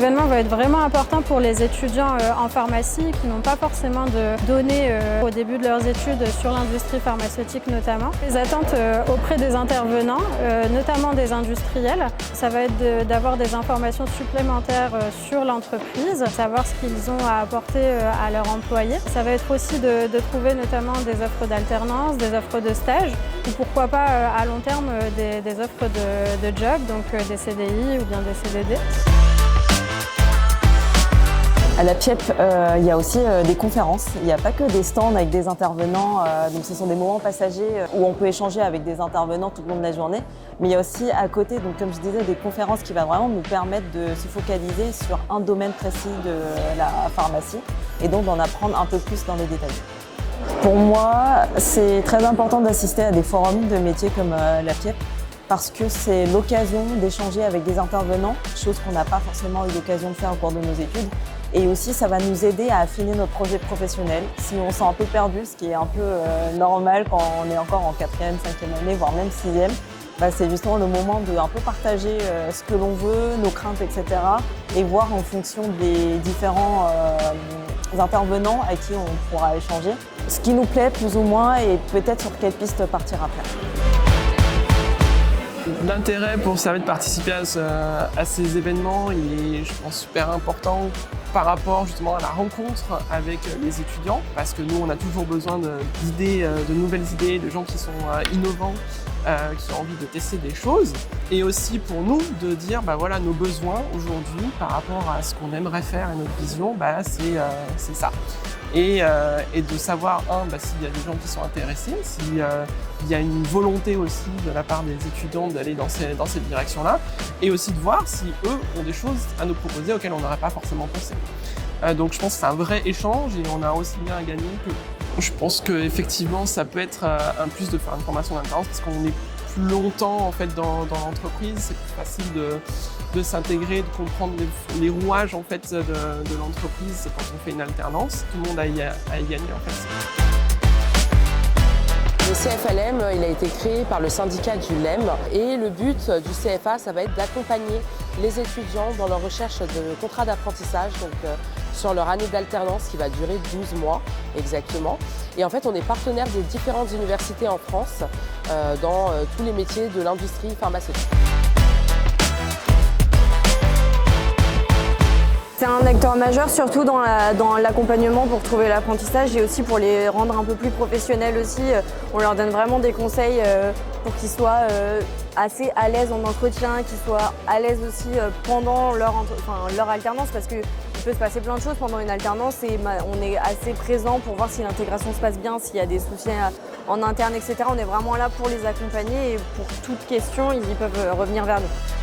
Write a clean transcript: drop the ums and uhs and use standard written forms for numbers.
événement va être vraiment important pour les étudiants en pharmacie qui n'ont pas forcément de données au début de leurs études sur l'industrie pharmaceutique notamment. Les attentes auprès des intervenants, notamment des industriels, ça va être d'avoir des informations supplémentaires sur l'entreprise, savoir ce qu'ils ont à apporter à leurs employés. Ça va être aussi de trouver notamment des offres d'alternance, des offres de stage ou pourquoi pas à long terme des offres de job, donc des CDI ou bien des CDD. À la PIEP, il y a aussi des conférences. Il n'y a pas que des stands avec des intervenants, donc ce sont des moments passagers où on peut échanger avec des intervenants tout le long de la journée. Mais il y a aussi à côté, donc comme je disais, des conférences qui vont vraiment nous permettre de se focaliser sur un domaine précis de la pharmacie et donc d'en apprendre un peu plus dans les détails. Pour moi, c'est très important d'assister à des forums de métiers comme la PIEP parce que c'est l'occasion d'échanger avec des intervenants, chose qu'on n'a pas forcément eu l'occasion de faire au cours de nos études. Et aussi, ça va nous aider à affiner notre projet professionnel. Si on s'est un peu perdu, ce qui est un peu normal quand on est encore en 4e, 5e année, voire même 6e, c'est justement le moment de un peu partager ce que l'on veut, nos craintes, etc. et voir en fonction des différents intervenants à qui on pourra échanger ce qui nous plaît plus ou moins et peut-être sur quelle piste partir après. L'intérêt pour Servet de participer à ces événements, il est, je pense, super important par rapport justement à la rencontre avec les étudiants, parce que nous, on a toujours besoin d'idées, de nouvelles idées, de gens qui sont innovants, qui ont envie de tester des choses, et aussi pour nous de dire, voilà, nos besoins aujourd'hui par rapport à ce qu'on aimerait faire et notre vision, c'est ça. Et de savoir, s'il y a des gens qui sont intéressés, s'il y a une volonté aussi de la part des étudiants d'aller dans cette direction-là, et aussi de voir si eux ont des choses à nous proposer auxquelles on n'aurait pas forcément pensé. Donc je pense que c'est un vrai échange et on a aussi bien à gagner que... Je pense qu'effectivement ça peut être un plus de faire une formation d'alternance parce qu'on est plus longtemps en fait dans l'entreprise, c'est plus facile de s'intégrer, de comprendre les rouages en fait de l'entreprise quand on fait une alternance. Tout le monde a y gagner en fait. Le CFLM, il a été créé par le syndicat du LEM et le but du CFA, ça va être d'accompagner les étudiants dans leur recherche de contrat d'apprentissage, donc sur leur année d'alternance qui va durer 12 mois exactement. Et en fait, on est partenaire des différentes universités en France dans tous les métiers de l'industrie pharmaceutique. C'est un acteur majeur, surtout dans l'accompagnement pour trouver l'apprentissage et aussi pour les rendre un peu plus professionnels aussi. On leur donne vraiment des conseils pour qu'ils soient assez à l'aise en entretien, qu'ils soient à l'aise aussi pendant leur alternance parce qu'il peut se passer plein de choses pendant une alternance et on est assez présent pour voir si l'intégration se passe bien, s'il y a des soucis en interne, etc. On est vraiment là pour les accompagner et pour toute question, ils peuvent revenir vers nous.